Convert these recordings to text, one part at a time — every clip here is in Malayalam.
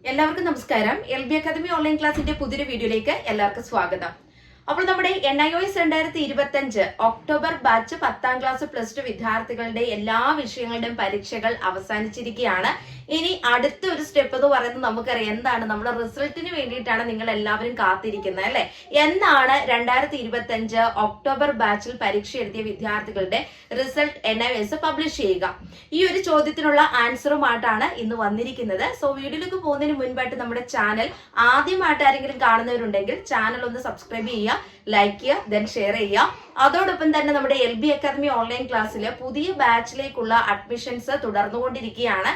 എല്ലാവർക്കും നമസ്കാരം. LB അക്കാദമി ഓൺലൈൻ ക്ലാസിന്റെ പുതിയൊരു വീഡിയോയിലേക്ക് എല്ലാവർക്കും സ്വാഗതം. അപ്പോൾ നമ്മുടെ NIOS 2025 ഒക്ടോബർ ബാച്ച് 10ാം ക്ലാസ് +2 വിദ്യാർത്ഥികളുടെ എല്ലാ വിഷയങ്ങളുടെയും പരീക്ഷകൾ അവസാനിച്ചിരിക്കുകയാണ്. ഇനി അടുത്ത ഒരു സ്റ്റെപ്പ് എന്ന് പറയുന്നത് നമുക്കറിയാം എന്താണ്, നമ്മുടെ റിസൾട്ടിന് വേണ്ടിയിട്ടാണ് നിങ്ങൾ എല്ലാവരും കാത്തിരിക്കുന്നത് അല്ലെ. എന്നാണ് 2025 ഒക്ടോബർ ബാച്ചിൽ പരീക്ഷ എഴുതിയ വിദ്യാർത്ഥികളുടെ റിസൾട്ട് NIOS പബ്ലിഷ് ചെയ്യുക? ഈ ഒരു ചോദ്യത്തിനുള്ള ആൻസറുമായിട്ടാണ് ഇന്ന് വന്നിരിക്കുന്നത്. സോ വീഡിയോയിലേക്ക് പോകുന്നതിന് മുൻപായിട്ട് നമ്മുടെ ചാനൽ ആദ്യമായിട്ട് ആരെങ്കിലും കാണുന്നവരുണ്ടെങ്കിൽ ചാനൽ ഒന്ന് സബ്സ്ക്രൈബ് ചെയ്യുക, ലൈക്ക് ചെയ്യുക, ദെൻ ഷെയർ ചെയ്യുക. അതോടൊപ്പം തന്നെ നമ്മുടെ LB അക്കാദമി ഓൺലൈൻ ക്ലാസ്സിൽ പുതിയ ബാച്ചിലേക്കുള്ള അഡ്മിഷൻസ് തുടർന്നുകൊണ്ടിരിക്കുകയാണ്.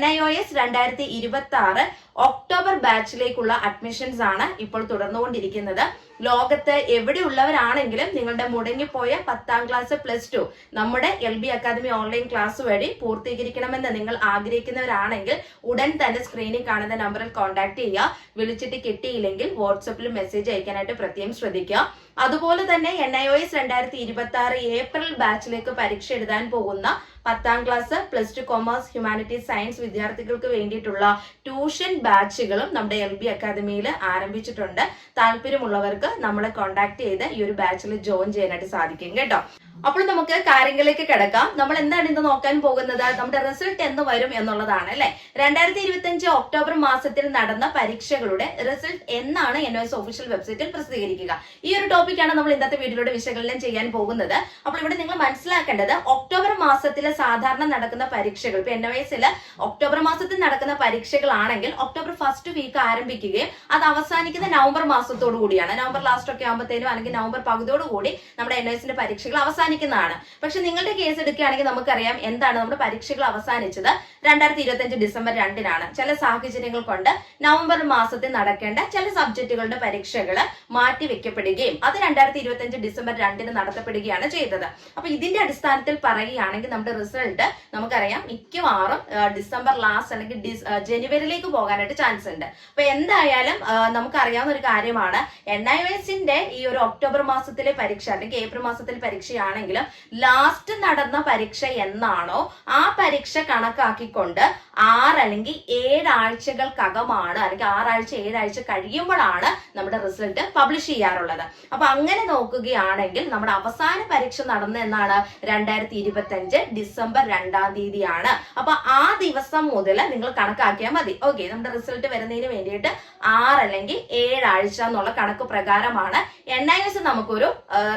NIOS 2026 ഒക്ടോബർ ബാച്ചിലേക്കുള്ള അഡ്മിഷൻസ് ആണ് ഇപ്പോൾ തുടർന്നുകൊണ്ടിരിക്കുന്നത്. ലോകത്ത് എവിടെയുള്ളവരാണെങ്കിലും നിങ്ങളുടെ മുടങ്ങിപ്പോയ 10ാം ക്ലാസ് +2 നമ്മുടെ LB അക്കാദമി ഓൺലൈൻ ക്ലാസ് വഴി പൂർത്തീകരിക്കണമെന്ന് നിങ്ങൾ ആഗ്രഹിക്കുന്നവരാണെങ്കിൽ ഉടൻ തന്നെ സ്ക്രീനിൽ കാണുന്ന നമ്പറിൽ കോൺടാക്ട് ചെയ്യുക. വിളിച്ചിട്ട് കിട്ടിയില്ലെങ്കിൽ വാട്സപ്പിൽ മെസ്സേജ് അയക്കാനായിട്ട് പ്രത്യേകം ശ്രദ്ധിക്കുക. അതുപോലെ തന്നെ NIOS 2026 ഏപ്രിൽ ബാച്ചിലേക്ക് പരീക്ഷ എഴുതാൻ പോകുന്ന 10ാം ക്ലാസ് +2 കൊമേഴ്സ് ഹ്യൂമാനിറ്റീസ് സയൻസ് വിദ്യാർത്ഥികൾക്ക് വേണ്ടിയിട്ടുള്ള ട്യൂഷൻ ബാച്ചുകളും നമ്മുടെ LB അക്കാദമിയിൽ ആരംഭിച്ചിട്ടുണ്ട്. താല്പര്യമുള്ളവർക്ക് നമ്മളെ കോൺടാക്ട് ചെയ്ത് ഈ ഒരു ബാച്ചിൽ ജോയിൻ ചെയ്യാനായിട്ട് സാധിക്കും കേട്ടോ. അപ്പോൾ നമുക്ക് കാര്യങ്ങളിലേക്ക് കിടക്കാം. നമ്മൾ എന്താണ് ഇന്ന് നോക്കാൻ പോകുന്നത്, നമ്മുടെ റിസൾട്ട് എന്ന് വരും എന്നുള്ളതാണ് അല്ലെ. 2025 ഒക്ടോബർ മാസത്തിൽ നടന്ന പരീക്ഷകളുടെ റിസൾട്ട് എന്നാണ് NIOS ഒഫീഷ്യൽ വെബ്സൈറ്റിൽ പ്രസിദ്ധീകരിക്കുക? ഈ ഒരു ടോപ്പിക്കാണ് നമ്മൾ ഇന്നത്തെ വീഡിയോയുടെ വിശകലനം ചെയ്യാൻ പോകുന്നത്. അപ്പോൾ ഇവിടെ നിങ്ങൾ മനസ്സിലാക്കേണ്ടത്, ഒക്ടോബർ മാസത്തിൽ സാധാരണ നടക്കുന്ന പരീക്ഷകൾ, ഇപ്പൊ NIOSൽ ഒക്ടോബർ മാസത്തിൽ നടക്കുന്ന പരീക്ഷകളാണെങ്കിൽ ഒക്ടോബർ ഫസ്റ്റ് വീക്ക് ആരംഭിക്കുകയും അത് അവസാനിക്കുന്ന നവംബർ മാസത്തോടു കൂടിയാണ്. നവംബർ ലാസ്റ്റ് ഒക്കെ ആകുമ്പോഴത്തേനും അല്ലെങ്കിൽ നവംബർ പകുതിയോടുകൂടി നമ്മുടെ NIOSന്റെ പരീക്ഷകൾ അവസാനിക്കുന്നതാണ്. പക്ഷെ നിങ്ങളുടെ കേസ് എടുക്കുകയാണെങ്കിൽ നമുക്കറിയാം എന്താണ്, നമ്മുടെ പരീക്ഷകൾ അവസാനിച്ചത് 2025 ഡിസംബർ 2-നാണ്. ചില സാഹചര്യങ്ങൾ കൊണ്ട് നവംബർ മാസത്തിൽ നടക്കേണ്ട ചില സബ്ജക്റ്റുകളുടെ പരീക്ഷകൾ മാറ്റിവെക്കപ്പെടുകയും അത് 2025 ഡിസംബർ 2-ന് നടത്തപ്പെടുകയാണ് ചെയ്തത്. അപ്പൊ ഇതിന്റെ അടിസ്ഥാനത്തിൽ പറയുകയാണെങ്കിൽ നമ്മുടെ റിസൾട്ട് നമുക്കറിയാം മിക്കവാറും ഡിസംബർ ലാസ്റ്റ് അല്ലെങ്കിൽ ജനുവരിയിലേക്ക് പോകാനായിട്ട് ചാൻസ് ഉണ്ട്. അപ്പൊ എന്തായാലും നമുക്കറിയാവുന്ന ഒരു കാര്യമാണ്, NIOSന്റെ ഈ ഒരു ഒക്ടോബർ മാസത്തിലെ പരീക്ഷ അല്ലെങ്കിൽ ഏപ്രിൽ മാസത്തിലെ പരീക്ഷയാണെങ്കിലും ലാസ്റ്റ് നടന്ന പരീക്ഷ എന്നാണോ ആ പരീക്ഷ കണക്കാക്കിക്കൊണ്ട് 6 അല്ലെങ്കിൽ 7 ആഴ്ചകൾക്കകമാണ്, അല്ലെങ്കിൽ 6 ആഴ്ച 7 ആഴ്ച കഴിയുമ്പോഴാണ് നമ്മുടെ റിസൾട്ട് പബ്ലിഷ് ചെയ്യാറുള്ളത്. അപ്പൊ അങ്ങനെ നോക്കുകയാണെങ്കിൽ നമ്മുടെ അവസാന പരീക്ഷ നടന്ന എന്നാണ് 2025 ഡിസംബർ 2-ാം തീയതിയാണ്. അപ്പൊ ആ ദിവസം മുതൽ നിങ്ങൾ കണക്കാക്കിയാൽ മതി. ഓക്കെ, നമ്മുടെ റിസൾട്ട് വരുന്നതിന് വേണ്ടിയിട്ട് 6 അല്ലെങ്കിൽ 7 ആഴ്ച എന്നുള്ള കണക്ക് പ്രകാരമാണ് NIOS നമുക്കൊരു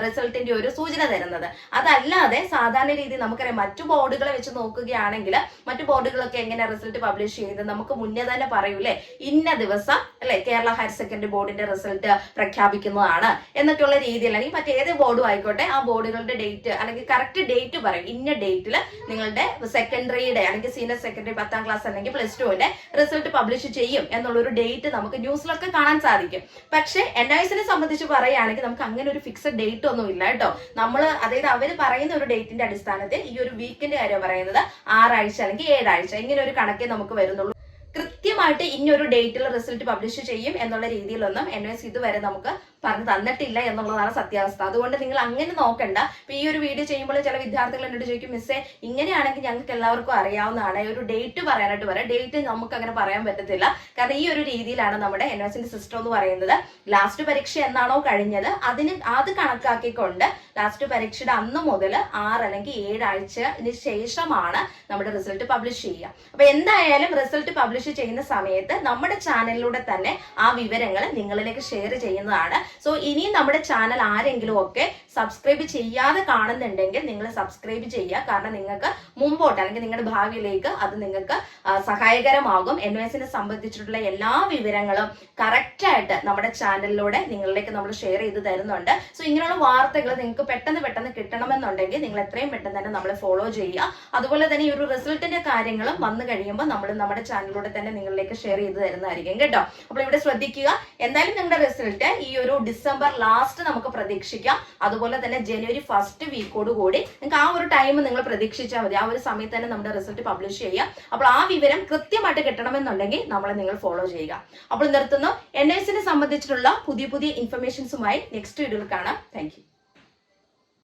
റിസൾട്ടിന്റെ ഒരു സൂചന തരുന്നത്. അതല്ലാതെ സാധാരണ രീതി നമുക്കറിയാം മറ്റു ബോർഡുകളെ വെച്ച് നോക്കുകയാണെങ്കിൽ മറ്റു ബോർഡുകളൊക്കെ എങ്ങനെ റിസൾട്ട് പബ്ലിഷ് ചെയ്യുന്നത്, നമുക്ക് മുന്നേ തന്നെ പറയൂലേ ഇന്ന ദിവസം അല്ലെ കേരള ഹയർ സെക്കൻഡറി ബോർഡിന്റെ റിസൾട്ട് പ്രഖ്യാപിക്കുന്നതാണ് എന്നൊക്കെയുള്ള രീതിയിൽ, അല്ലെങ്കിൽ മറ്റേത് ബോർഡും ആയിക്കോട്ടെ ആ ബോർഡുകളുടെ ഡേറ്റ് അല്ലെങ്കിൽ കറക്റ്റ് ഡേറ്റ് പറയും. ഇന്ന ഡേറ്റിൽ നിങ്ങളുടെ സെക്കൻഡറിയുടെ അല്ലെങ്കിൽ സീനിയർ സെക്കൻഡറി 10ാം ക്ലാസ് അല്ലെങ്കിൽ +2ന്റെ റിസൾട്ട് പബ്ലിഷ് ചെയ്യും എന്നുള്ളൊരു ഡേറ്റ് നമുക്ക് ന്യൂസിലൊക്കെ കാണാൻ സാധിക്കും. പക്ഷെ NIOSനെ സംബന്ധിച്ച് പറയുകയാണെങ്കിൽ നമുക്ക് അങ്ങനെ ഒരു ഫിക്സഡ് ഡേറ്റ് ഒന്നും ഇല്ല കേട്ടോ. അതായത് അവര് പറയുന്ന ഒരു ഡേറ്റിന്റെ അടിസ്ഥാനത്തിൽ ഈ ഒരു വീക്കിന്റെ കാര്യം പറയുന്നത് 6 ആഴ്ച അല്ലെങ്കിൽ 7 ആഴ്ച ഇങ്ങനെ ഒരു കണക്കേ നമുക്ക് വരുന്നുള്ളൂ. കൃത്യമായിട്ട് ഇന്നൊരു ഡേറ്റിൽ റിസൾട്ട് പബ്ലിഷ് ചെയ്യും എന്നുള്ള രീതിയിലൊന്നും NIOS ഇതുവരെ നമുക്ക് പറഞ്ഞു തന്നിട്ടില്ല എന്നുള്ളതാണ് സത്യാവസ്ഥ. അതുകൊണ്ട് നിങ്ങൾ അങ്ങനെ നോക്കണ്ട. ഇപ്പൊ ഈ ഒരു വീഡിയോ ചെയ്യുമ്പോൾ ചില വിദ്യാർത്ഥികൾ എന്നോട് ചോദിക്കും, മിസ്സേ ഇങ്ങനെയാണെങ്കിൽ ഞങ്ങൾക്ക് എല്ലാവർക്കും അറിയാവുന്നതാണ്, ഒരു ഡേറ്റ് പറയാനായിട്ട് പറയാം. ഡേറ്റ് നമുക്ക് അങ്ങനെ പറയാൻ പറ്റത്തില്ല. കാരണം ഈ ഒരു രീതിയിലാണ് നമ്മുടെ NIOSന്റെ സിസ്റ്റം എന്ന് പറയുന്നത്. ലാസ്റ്റ് പരീക്ഷ എന്നാണോ കഴിഞ്ഞത് അത് കണക്കാക്കിക്കൊണ്ട് ലാസ്റ്റ് പരീക്ഷയുടെ അന്ന് മുതൽ 6 അല്ലെങ്കിൽ 7 ആഴ്ചന് ശേഷമാണ് നമ്മുടെ റിസൾട്ട് പബ്ലിഷ് ചെയ്യുക. അപ്പൊ എന്തായാലും റിസൾട്ട് പബ്ലിഷ് ചെയ്യുന്ന സമയത്ത് നമ്മുടെ ചാനലിലൂടെ തന്നെ ആ വിവരങ്ങൾ നിങ്ങളിലേക്ക് ഷെയർ ചെയ്യുന്നതാണ്. സോ ഇനിയും നമ്മുടെ ചാനൽ ആരെങ്കിലും ഒക്കെ സബ്സ്ക്രൈബ് ചെയ്യാതെ കാണുന്നുണ്ടെങ്കിൽ നിങ്ങൾ സബ്സ്ക്രൈബ് ചെയ്യുക. കാരണം നിങ്ങൾക്ക് മുമ്പോട്ട് അല്ലെങ്കിൽ നിങ്ങളുടെ ഭാവിയിലേക്ക് അത് നിങ്ങൾക്ക് സഹായകരമാകും. NIOSനെ സംബന്ധിച്ചിട്ടുള്ള എല്ലാ വിവരങ്ങളും കറക്റ്റ് ആയിട്ട് നമ്മുടെ ചാനലിലൂടെ നിങ്ങളിലേക്ക് നമ്മൾ ഷെയർ ചെയ്ത് തരുന്നുണ്ട്. സോ ഇങ്ങനെയുള്ള വാർത്തകൾ നിങ്ങൾക്ക് പെട്ടെന്ന് കിട്ടണമെന്നുണ്ടെങ്കിൽ നിങ്ങൾ എത്രയും പെട്ടെന്ന് തന്നെ നമ്മളെ ഫോളോ ചെയ്യുക. അതുപോലെ തന്നെ ഈ ഒരു റിസൾട്ടിന്റെ കാര്യങ്ങളും വന്നു കഴിയുമ്പോൾ നമ്മൾ നമ്മുടെ ചാനലിലൂടെ തന്നെ നിങ്ങളിലേക്ക് ഷെയർ ചെയ്ത് തരുന്നതായിരിക്കും കേട്ടോ. അപ്പോൾ ഇവിടെ ശ്രദ്ധിക്കുക, എന്തായാലും നിങ്ങളുടെ റിസൾട്ട് ഈ ഒരു ഡിസംബർ ലാസ്റ്റ് നമുക്ക് പ്രതീക്ഷിക്കാം. അതുപോലെ തന്നെ ജനുവരി ഫസ്റ്റ് വീക്കോട് കൂടി നിങ്ങൾക്ക് ആ ഒരു ടൈം നിങ്ങൾ പ്രതീക്ഷിച്ചാൽ മതി. ആ ഒരു സമയത്ത് തന്നെ നമ്മുടെ റിസൾട്ട് പബ്ലിഷ് ചെയ്യാം. അപ്പോൾ ആ വിവരം കൃത്യമായിട്ട് കിട്ടണമെന്നുണ്ടെങ്കിൽ നമ്മളെ നിങ്ങൾ ഫോളോ ചെയ്യുക. അപ്പോൾ നിർത്തുന്നു. NIOSനെ സംബന്ധിച്ചിട്ടുള്ള പുതിയ ഇൻഫർമേഷൻസുമായി നെക്സ്റ്റ് വീഡിയോയിൽ കാണാം. Thank you.